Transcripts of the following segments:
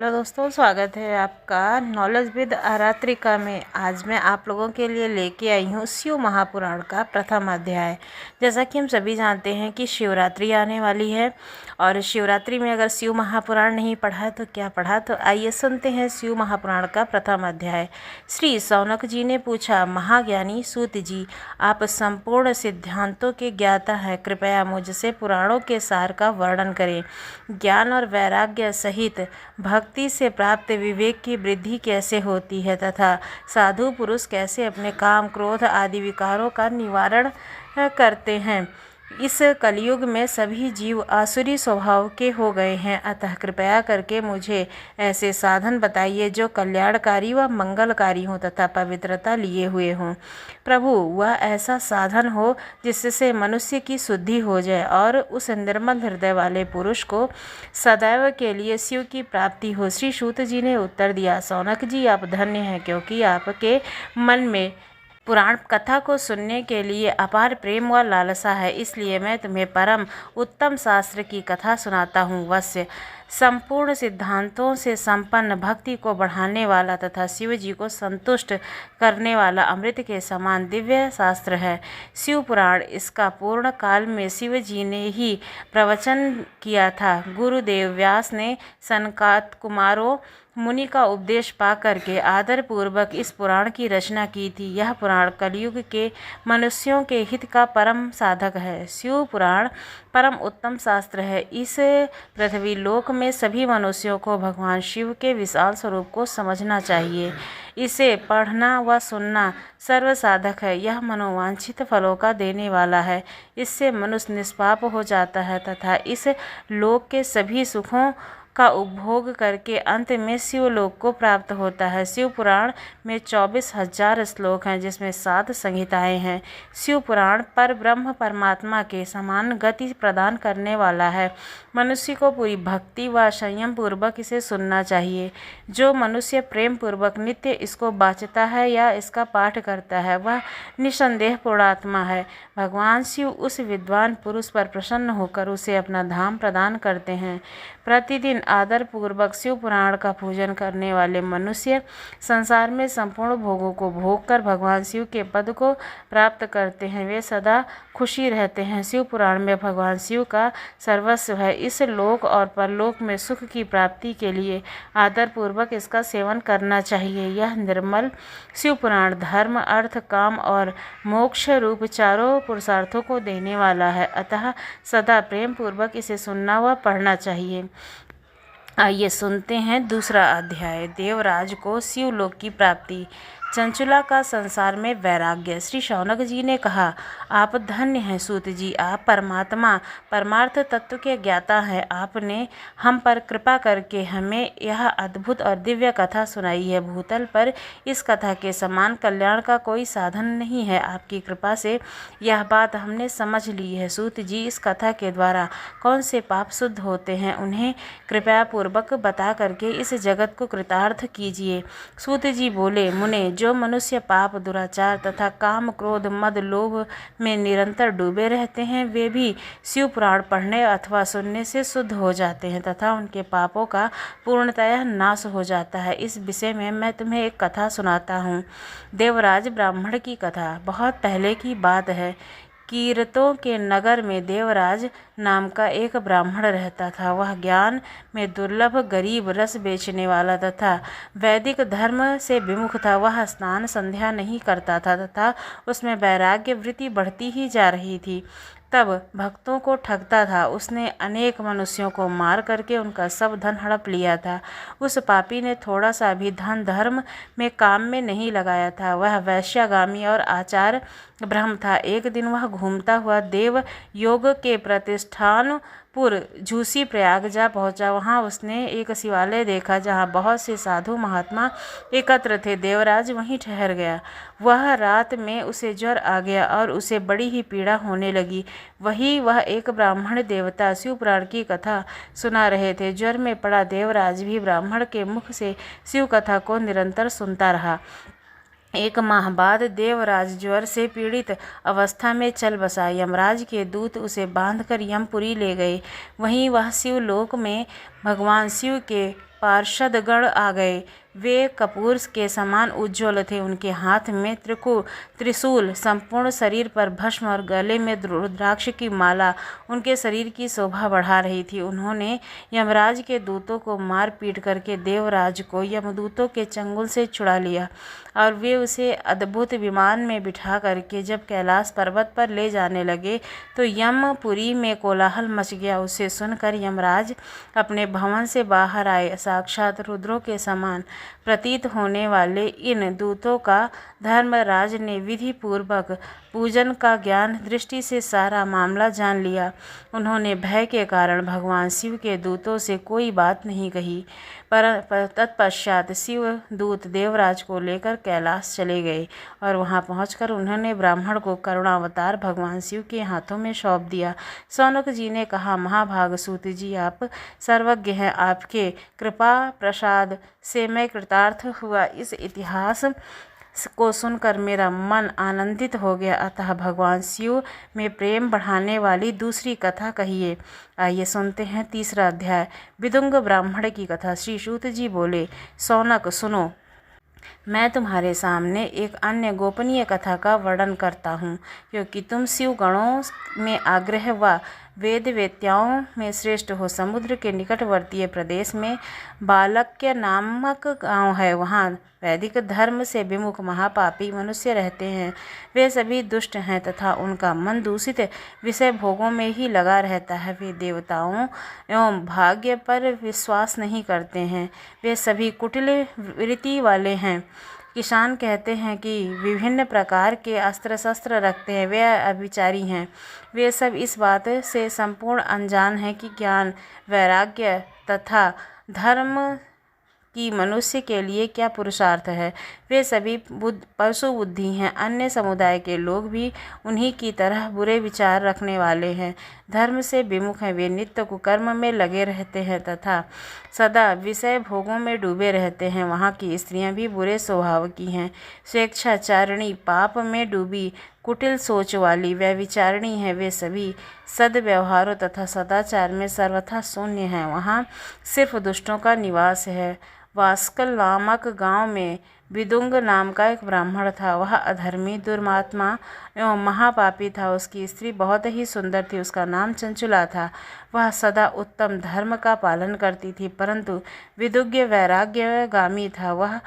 Hello दोस्तों, स्वागत है आपका नॉलेज विद आरात्रिका में। आज मैं आप लोगों के लिए लेके आई हूँ शिव महापुराण का प्रथम अध्याय। जैसा कि हम सभी जानते हैं कि शिवरात्रि आने वाली है और शिवरात्रि में अगर शिव महापुराण नहीं पढ़ा तो क्या पढ़ा। तो आइए सुनते हैं शिव महापुराण का प्रथम अध्याय। श्री शौनक जी ने पूछा, महाज्ञानी सूत जी, आप संपूर्ण सिद्धांतों के ज्ञाता हैं, कृपया मुझसे पुराणों के सार का वर्णन करें। ज्ञान और वैराग्य सहित भक्ति से प्राप्त विवेक की वृद्धि कैसे होती है तथा साधु पुरुष कैसे अपने काम, क्रोध आदि विकारों का निवारण करते हैं। इस कलयुग में सभी जीव आसुरी स्वभाव के हो गए हैं, अतः कृपया करके मुझे ऐसे साधन बताइए जो कल्याणकारी व मंगलकारी हों तथा पवित्रता लिए हुए हों। प्रभु, वह ऐसा साधन हो जिससे मनुष्य की शुद्धि हो जाए और उस निर्मल हृदय वाले पुरुष को सदैव के लिए शिव की प्राप्ति हो। श्री सूत जी ने उत्तर दिया, शौनक जी, आप धन्य हैं, क्योंकि आपके मन में पुराण कथा को सुनने के लिए अपार प्रेम व लालसा है, इसलिए मैं तुम्हें परम उत्तम शास्त्र की कथा सुनाता हूँ। वश्य संपूर्ण सिद्धांतों से संपन्न, भक्ति को बढ़ाने वाला तथा शिव जी को संतुष्ट करने वाला अमृत के समान दिव्य शास्त्र है शिव पुराण। इसका पूर्ण काल में शिव जी ने ही प्रवचन किया था। गुरुदेव व्यास ने सनकात कुमारों मुनि का उपदेश पा करके आदर पूर्वक इस पुराण की रचना की थी। यह पुराण कलयुग के मनुष्यों के हित का परम साधक है। शिव पुराण परम उत्तम शास्त्र है। इस पृथ्वी लोक में सभी मनुष्यों को भगवान शिव के विशाल स्वरूप को समझना चाहिए। इसे पढ़ना व सुनना सर्वसाधक है। यह मनोवांछित फलों का देने वाला है। इससे मनुष्य निष्पाप हो जाता है तथा इस लोक के सभी सुखों का उपभोग करके अंत में शिवलोक को प्राप्त होता है। शिव पुराण में 24,000 श्लोक हैं, जिसमें 7 संहिताएं हैं। शिव पुराण पर ब्रह्म परमात्मा के समान गति प्रदान करने वाला है। मनुष्य को पूरी भक्ति व संयम पूर्वक इसे सुनना चाहिए। जो मनुष्य प्रेम पूर्वक नित्य इसको बाँचता है या इसका पाठ करता है, वह निसंदेह पूर्णात्मा है। भगवान शिव उस विद्वान पुरुष पर प्रसन्न होकर उसे अपना धाम प्रदान करते हैं। प्रतिदिन आदर पूर्वक शिव पुराण का पूजन करने वाले मनुष्य संसार में संपूर्ण भोगों को भोग कर भगवान शिव के पद को प्राप्त करते हैं। वे सदा खुशी रहते हैं। शिव पुराण में भगवान शिव का सर्वस्व है। इस लोक और परलोक में सुख की प्राप्ति के लिए आदर पूर्वक इसका सेवन करना चाहिए। यह निर्मल शिव पुराण धर्म, अर्थ, काम और मोक्ष रूप चारों पुरुषार्थों को देने वाला है, अतः सदा प्रेम पूर्वक इसे सुनना व पढ़ना चाहिए। आइए सुनते हैं दूसरा अध्याय। देवराज को शिवलोक की प्राप्ति। चंचुला का संसार में वैराग्य। श्री शौनक जी ने कहा, आप धन्य हैं सूत जी, आप परमात्मा परमार्थ तत्व के ज्ञाता हैं। आपने हम पर कृपा करके हमें यह अद्भुत और दिव्य कथा सुनाई है। भूतल पर इस कथा के समान कल्याण का कोई साधन नहीं है। आपकी कृपा से यह बात हमने समझ ली है। सूत जी, इस कथा के द्वारा कौन से पाप शुद्ध होते हैं, उन्हें कृपया पूर्वक बता करके इस जगत को कृतार्थ कीजिए। सूत जी बोले, मुने, जो मनुष्य पाप, दुराचार तथा काम, क्रोध, मद, लोभ में निरंतर डूबे रहते हैं, वे भी शिव पुराण पढ़ने अथवा सुनने से शुद्ध हो जाते हैं तथा उनके पापों का पूर्णतः नाश हो जाता है। इस विषय में मैं तुम्हें एक कथा सुनाता हूँ। देवराज ब्राह्मण की कथा। बहुत पहले की बात है। कीरतों के नगर में देवराज नाम का एक ब्राह्मण रहता था। वह ज्ञान में दुर्लभ, गरीब, रस बेचने वाला तथा वैदिक धर्म से विमुख था। वह स्नान संध्या नहीं करता था तथा उसमें वैराग्य वृत्ति बढ़ती ही जा रही थी। तब भक्तों को ठगता था। उसने अनेक मनुष्यों को मार करके उनका सब धन हड़प लिया था। उस पापी ने थोड़ा सा भी धन धर्म में काम में नहीं लगाया था। वह वैश्यागामी और आचार ब्रह्म था। एक दिन वह घूमता हुआ देव योग के प्रतिष्ठानपुर झूसी प्रयाग जा पहुंचा। वहां उसने एक शिवालय देखा जहां बहुत से साधु महात्मा एकत्र थे। देवराज वहीं ठहर गया। वह रात में उसे ज्वर आ गया और उसे बड़ी ही पीड़ा होने लगी। वह एक ब्राह्मण देवता शिव पुराण की कथा सुना रहे थे। ज्वर में पड़ा देवराज भी ब्राह्मण के मुख से शिव कथा को निरंतर सुनता रहा। 1 माह बाद देवराज ज्वर से पीड़ित अवस्था में चल बसा। यमराज के दूत उसे बांधकर यमपुरी ले गए। वहीं वह शिवलोक में भगवान शिव के पार्षदगण आ गए। वे कपूर के समान उज्ज्वल थे। उनके हाथ में त्रिशूल, संपूर्ण शरीर पर भस्म और गले में रुद्राक्ष की माला उनके शरीर की शोभा बढ़ा रही थी। उन्होंने यमराज के दूतों को मार पीट करके देवराज को यमदूतों के चंगुल से छुड़ा लिया और वे उसे अद्भुत विमान में बिठा करके जब कैलाश पर्वत पर ले जाने लगे तो यमपुरी में कोलाहल मच गया। उसे सुनकर यमराज अपने भवन से बाहर आए। साक्षात रुद्रों के समान प्रतीत होने वाले इन दूतों का धर्मराज ने विधि पूर्वक पूजन का ज्ञान दृष्टि से सारा मामला जान लिया। उन्होंने भय के कारण भगवान शिव के दूतों से कोई बात नहीं कही, पर तत्पश्चात शिव दूत देवराज को लेकर कैलाश चले गए और वहां पहुंचकर उन्होंने ब्राह्मण को करुणावतार भगवान शिव के हाथों में सौंप दिया। शौनक जी ने कहा, महाभाग सूत जी, आप सर्वज्ञ हैं। आपके कृपा प्रसाद से मैं कृतार्थ हुआ। इस इतिहास को सुनकर मेरा मन आनंदित हो गया। अतः भगवान शिव में प्रेम बढ़ाने वाली दूसरी कथा कहिए। आइए सुनते हैं तीसरा अध्याय, विदुंग ब्राह्मण की कथा। श्री सूत जी बोले, शौनक सुनो, मैं तुम्हारे सामने एक अन्य गोपनीय कथा का वर्णन करता हूँ, क्योंकि तुम शिव गणों में आग्रह व वेद वेत्याओं में श्रेष्ठ हो। समुद्र के निकटवर्तीय प्रदेश में बालक्य नामक गांव है। वहाँ वैदिक धर्म से विमुख महापापी मनुष्य रहते हैं। वे सभी दुष्ट हैं तथा उनका मन दूषित विषय भोगों में ही लगा रहता है। वे देवताओं एवं भाग्य पर विश्वास नहीं करते हैं। वे सभी कुटिल वृत्ति वाले हैं। किसान कहते हैं कि विभिन्न प्रकार के अस्त्र शस्त्र रखते हैं। वे अभिचारी हैं। वे सब इस बात से संपूर्ण अनजान हैं कि ज्ञान, वैराग्य तथा धर्म कि मनुष्य के लिए क्या पुरुषार्थ है। वे सभी पशु बुद्धि हैं। अन्य समुदाय के लोग भी उन्हीं की तरह बुरे विचार रखने वाले हैं, धर्म से विमुख हैं। वे नित्य कुकर्म में लगे रहते हैं तथा सदा विषय भोगों में डूबे रहते हैं। वहाँ की स्त्रियां भी बुरे स्वभाव की हैं, स्वेच्छाचारिणी, पाप में डूबी, कुटिल सोच वाली, व्यभिचारिणी हैं। वे सभी सद्व्यवहारों तथा सदाचार में सर्वथा शून्य हैं। वहाँ सिर्फ दुष्टों का निवास है। वास्कल नामक गांव में विदुंग नाम का एक ब्राह्मण था। वह अधर्मी, दुर्मात्मा एवं महापापी था। उसकी स्त्री बहुत ही सुंदर थी। उसका नाम चंचुला था। वह सदा उत्तम धर्म का पालन करती थी, परंतु विदुग्य वैराग्यगामी था। वह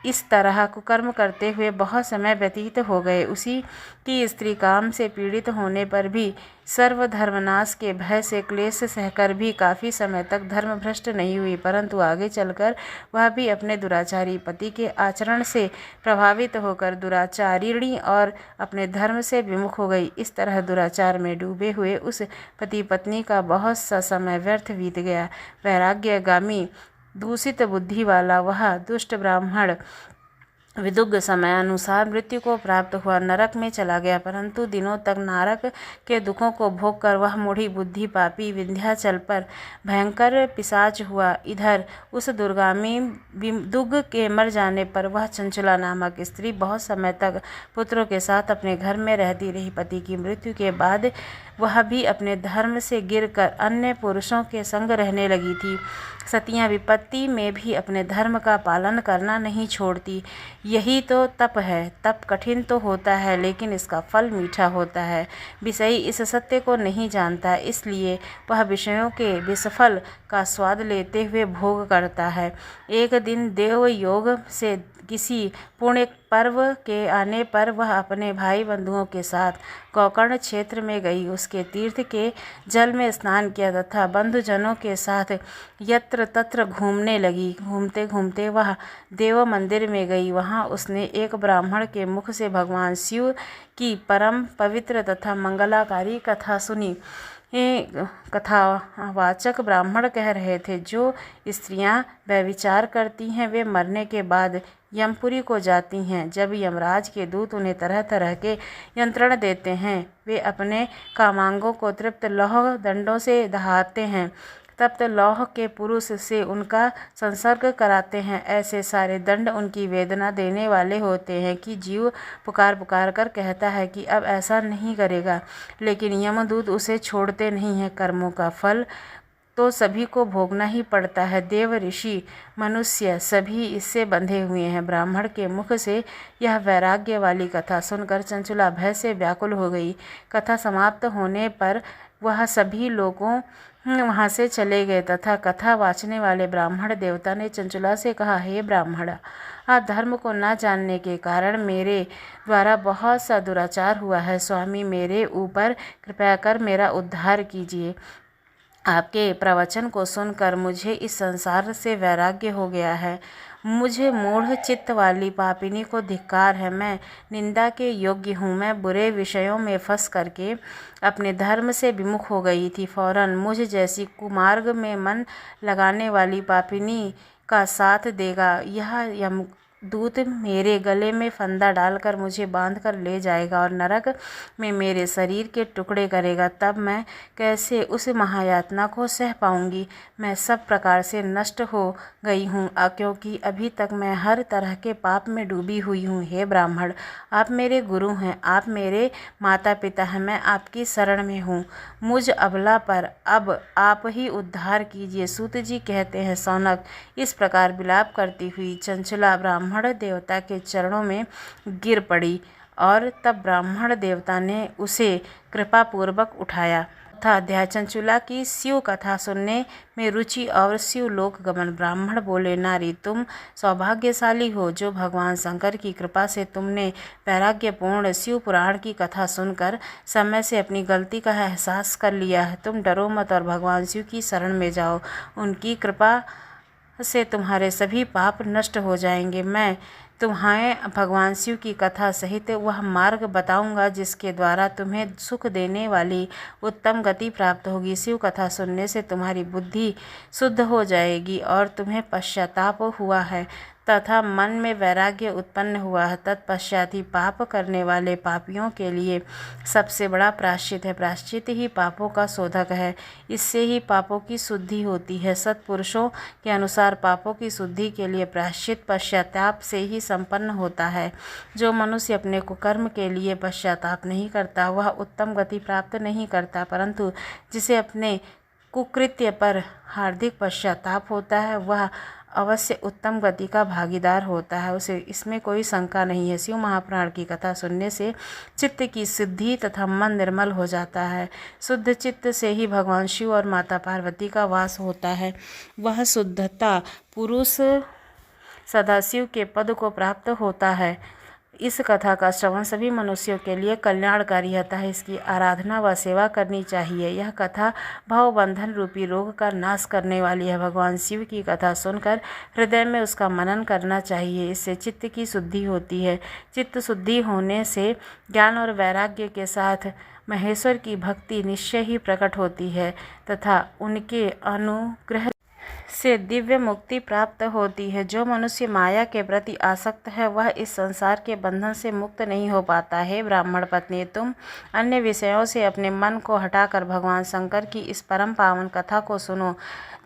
इस तरह कुकर्म करते हुए बहुत समय व्यतीत हो गए। उसी की स्त्री काम से पीड़ित होने पर भी सर्वधर्मनाश के भय से क्लेश सहकर भी काफ़ी समय तक धर्मभ्रष्ट नहीं हुई, परंतु आगे चलकर वह भी अपने दुराचारी पति के आचरण से प्रभावित होकर दुराचारिणी और अपने धर्म से विमुख हो गई। इस तरह दुराचार में डूबे हुए उस पति पत्नी का बहुत सा समय व्यर्थ बीत गया। वैराग्यगामी दूषित बुद्धि वाला वह दुष्ट ब्राह्मण विदुग्ध समयानुसार मृत्यु को प्राप्त हुआ, नरक में चला गया। परंतु दिनों तक नरक के दुखों को भोग कर वह मूढ़ी बुद्धि पापी विंध्याचल पर भयंकर पिशाच हुआ। इधर उस दुर्गामी विदुग के मर जाने पर वह चंचला नामक स्त्री बहुत समय तक पुत्रों के साथ अपने घर में रहती रही। पति की मृत्यु के बाद वह भी अपने धर्म से गिरकर अन्य पुरुषों के संग रहने लगी थी। सतियां विपत्ति में भी अपने धर्म का पालन करना नहीं छोड़ती। यही तो तप है। तप कठिन तो होता है, लेकिन इसका फल मीठा होता है। विषयी इस सत्य को नहीं जानता, इसलिए वह विषयों के विषफल का स्वाद लेते हुए भोग करता है। एक दिन देव योग से किसी पुण्य पर्व के आने पर वह अपने भाई बंधुओं के साथ गोकर्ण क्षेत्र में गई। उसके तीर्थ के जल में स्नान किया तथा बंधुजनों के साथ यत्र तत्र घूमने लगी। घूमते घूमते वह देव मंदिर में गई। वहाँ उसने एक ब्राह्मण के मुख से भगवान शिव की परम पवित्र तथा मंगलाकारी कथा सुनी। कथावाचक ब्राह्मण कह रहे थे, जो स्त्रियां व्यभिचार करती हैं वे मरने के बाद यमपुरी को जाती हैं। जब यमराज के दूत उन्हें तरह तरह के यंत्रण देते हैं, वे अपने कामांगों को तृप्त लौह दंडों से दहाते हैं, तप्त लौह के पुरुष से उनका संसर्ग कराते हैं। ऐसे सारे दंड उनकी वेदना देने वाले होते हैं कि जीव पुकार पुकार कर कहता है कि अब ऐसा नहीं करेगा, लेकिन यमदूत उसे छोड़ते नहीं हैं। कर्मों का फल तो सभी को भोगना ही पड़ता है। देव, ऋषि, मनुष्य सभी इससे बंधे हुए हैं। ब्राह्मण के मुख से यह वैराग्य वाली कथा सुनकर चंचला भय से व्याकुल हो गई। कथा समाप्त होने पर वह सभी लोगों वहाँ से चले गए तथा कथा वाचने वाले ब्राह्मण देवता ने चंचला से कहा, हे ब्राह्मण, आप धर्म को न जानने के कारण मेरे द्वारा बहुत सा दुराचार हुआ है। स्वामी, मेरे ऊपर कृपया कर मेरा उद्धार कीजिए। आपके प्रवचन को सुनकर मुझे इस संसार से वैराग्य हो गया है। मुझे मूढ़ चित्त वाली पापिनी को धिक्कार है। मैं निंदा के योग्य हूँ। मैं बुरे विषयों में फंस करके अपने धर्म से विमुख हो गई थी। फौरन मुझ जैसी कुमार्ग में मन लगाने वाली पापिनी का साथ देगा यह यमदूत मेरे गले में फंदा डालकर मुझे बांधकर ले जाएगा और नरक में मेरे शरीर के टुकड़े करेगा। तब मैं कैसे उस महायातना को सह पाऊंगी। मैं सब प्रकार से नष्ट हो गई हूँ क्योंकि अभी तक मैं हर तरह के पाप में डूबी हुई हूँ। हे ब्राह्मण, आप मेरे गुरु हैं, आप मेरे माता पिता हैं, मैं आपकी शरण में हूँ। मुझ अबला पर अब आप ही उद्धार कीजिए। सूत जी कहते हैं, सौनक इस प्रकार विलाप करती हुई चंचला ब्राह्मण देवता के चरणों में गिर पड़ी और तब ब्राह्मण देवता ने उसे कृपापूर्वक उठाया था। अध्याय चंचला की शिव कथा सुनने में रुचि और शिव लोक गमन। ब्राह्मण बोले, नारी, तुम सौभाग्यशाली हो जो भगवान शंकर की कृपा से तुमने वैराग्यपूर्ण शिव पुराण की कथा सुनकर समय से अपनी गलती का एहसास कर लिया है। तुम डरो मत और भगवान शिव की शरण में जाओ। उनकी कृपा से तुम्हारे सभी पाप नष्ट हो जाएंगे। मैं तुम्हें भगवान शिव की कथा सहित वह मार्ग बताऊंगा जिसके द्वारा तुम्हें सुख देने वाली उत्तम गति प्राप्त होगी। शिव कथा सुनने से तुम्हारी बुद्धि शुद्ध हो जाएगी और तुम्हें पश्चाताप हुआ है तथा मन में वैराग्य उत्पन्न हुआ है। तत्पश्चात ही पाप करने वाले पापियों के लिए सबसे बड़ा प्रायश्चित है। प्रायश्चित ही पापों का शोधक है। इससे ही पापों की शुद्धि होती है। सत्पुरुषों के अनुसार पापों की शुद्धि के लिए प्रायश्चित पश्चाताप से ही संपन्न होता है। जो मनुष्य अपने कुकर्म के लिए पश्चाताप नहीं करता वह उत्तम गति प्राप्त नहीं करता, परंतु जिसे अपने कुकृत्य पर हार्दिक पश्चाताप होता है वह अवश्य उत्तम गति का भागीदार होता है। उसे इसमें कोई शंका नहीं है। शिव महापुराण की कथा सुनने से चित्त की शुद्धि तथा मन निर्मल हो जाता है। शुद्ध चित्त से ही भगवान शिव और माता पार्वती का वास होता है। वह शुद्धता पुरुष सदाशिव के पद को प्राप्त होता है। इस कथा का श्रवण सभी मनुष्यों के लिए कल्याणकारी होता है। इसकी आराधना व सेवा करनी चाहिए। यह कथा भवबंधन रूपी रोग का नाश करने वाली है। भगवान शिव की कथा सुनकर हृदय में उसका मनन करना चाहिए। इससे चित्त की शुद्धि होती है। चित्त शुद्धि होने से ज्ञान और वैराग्य के साथ महेश्वर की भक्ति निश्चय ही प्रकट होती है तथा उनके अनुग्रह से दिव्य मुक्ति प्राप्त होती है। जो मनुष्य माया के प्रति आसक्त है वह इस संसार के बंधन से मुक्त नहीं हो पाता है। ब्राह्मण पत्नी, तुम अन्य विषयों से अपने मन को हटाकर भगवान शंकर की इस परम पावन कथा को सुनो,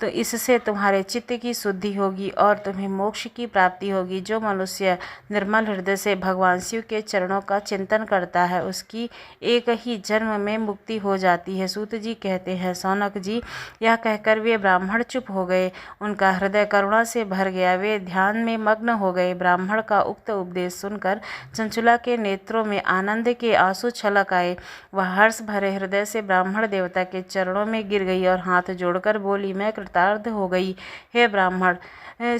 तो इससे तुम्हारे चित्त की शुद्धि होगी और तुम्हें मोक्ष की प्राप्ति होगी। जो मनुष्य निर्मल हृदय से भगवान शिव के चरणों का चिंतन करता है उसकी एक ही जन्म में मुक्ति हो जाती है। सूत जी कहते हैं, सौनक जी, यह कहकर वे ब्राह्मण चुप हो गए। उनका हृदय करुणा से भर गया। वे ध्यान में मग्न हो गए। ब्राह्मण का उक्त उपदेश सुनकर चंचला के नेत्रों में आनंद के आंसू छलक आए। वह हर्ष भरे हृदय से ब्राह्मण देवता के चरणों में गिर गई और हाथ जोड़कर बोली, मैं कृतार्थ हो गई। हे ब्राह्मण,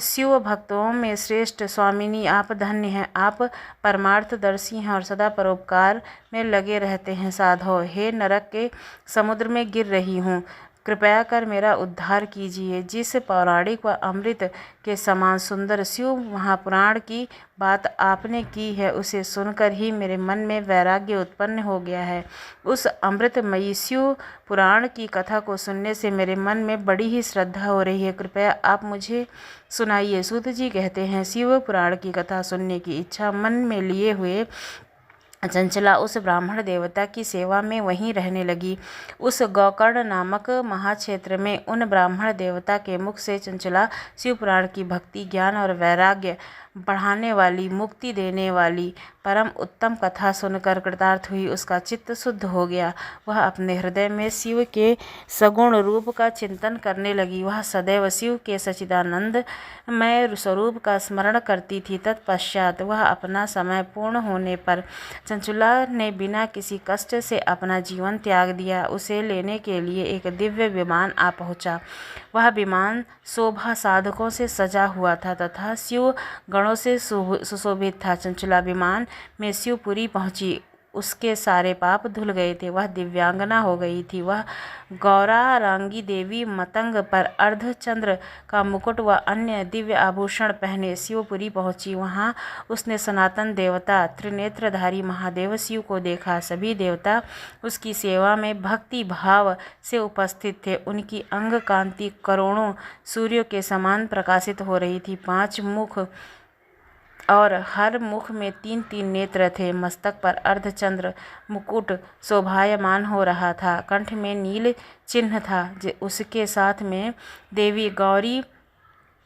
शिव भक्तों में श्रेष्ठ स्वामिनी, आप धन्य हैं। आप परमार्थदर्शी हैं और सदा परोपकार में लगे रहते हैं। साधो, हे नरक के समुद्र में गिर रही हूँ, कृपया कर मेरा उद्धार कीजिए। जिस पौराणिक व अमृत के समान सुंदर शिव महापुराण की बात आपने की है उसे सुनकर ही मेरे मन में वैराग्य उत्पन्न हो गया है। उस अमृतमयी शिव पुराण की कथा को सुनने से मेरे मन में बड़ी ही श्रद्धा हो रही है। कृपया आप मुझे सुनाइए। सूत जी कहते हैं, शिव पुराण की कथा सुनने की इच्छा मन में लिए हुए चंचला उस ब्राह्मण देवता की सेवा में वहीं रहने लगी। उस गोकर्ण नामक महाक्षेत्र में उन ब्राह्मण देवता के मुख से चंचला शिवपुराण की भक्ति, ज्ञान और वैराग्य बढ़ाने वाली, मुक्ति देने वाली परम उत्तम कथा सुनकर कृतार्थ हुई। उसका चित्त शुद्ध हो गया। वह अपने हृदय में शिव के सगुण रूप का चिंतन करने लगी। वह सदैव शिव के सच्चिदानंदमय स्वरूप का स्मरण करती थी। तत्पश्चात वह अपना समय पूर्ण होने पर चंचुला ने बिना किसी कष्ट से अपना जीवन त्याग दिया। उसे लेने के लिए एक दिव्य विमान आ पहुंचा। वह विमान शोभा साधकों से सजा हुआ था तथा शिव गणों से सुशोभित था। चंचुला विमान में शिवपुरी पहुंची। उसके सारे पाप धुल गए थे। वह दिव्यांगना हो गई थी। वह गौरांगी देवी मतंग पर अर्धचंद्र का मुकुट व अन्य दिव्य आभूषण पहने शिवपुरी पहुंची। वहां उसने सनातन देवता त्रिनेत्रधारी महादेव शिव को देखा। सभी देवता उसकी सेवा में भक्ति भाव से उपस्थित थे। उनकी अंग कांति करोड़ों सूर्यों के समान प्रकाशित हो रही थी। 5 मुख और हर मुख में 3-3 नेत्र थे। मस्तक पर अर्धचंद्र मुकुट शोभायमान हो रहा था। कंठ में नील चिन्ह था। उसके साथ में देवी गौरी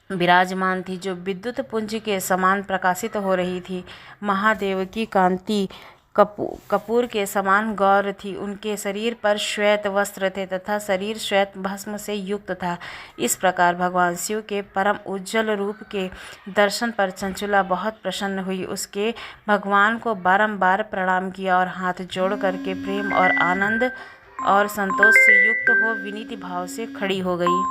विराजमान थी, जो विद्युत पुंज के समान प्रकाशित हो रही थी। महादेव की कांति कपूर के समान गौर थी। उनके शरीर पर श्वेत वस्त्र थे तथा शरीर श्वेत भस्म से युक्त था। इस प्रकार भगवान शिव के परम उज्जवल रूप के दर्शन पर चंचुला बहुत प्रसन्न हुई। उसके भगवान को बारंबार प्रणाम किया और हाथ जोड़ करके प्रेम और आनंद और संतोष से युक्त हो विनीत भाव से खड़ी हो गई।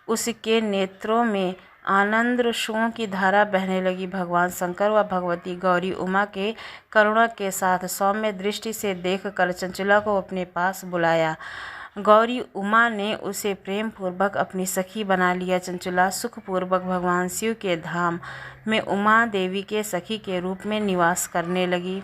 उसके नेत्रों में आनंदाश्रुओं की धारा बहने लगी। भगवान शंकर व भगवती गौरी उमा के करुणा के साथ सौम्य दृष्टि से देखकर चंचुला को अपने पास बुलाया। गौरी उमा ने उसे प्रेम पूर्वक अपनी सखी बना लिया। चंचुला सुखपूर्वक भगवान शिव के धाम में उमा देवी के सखी के रूप में निवास करने लगी।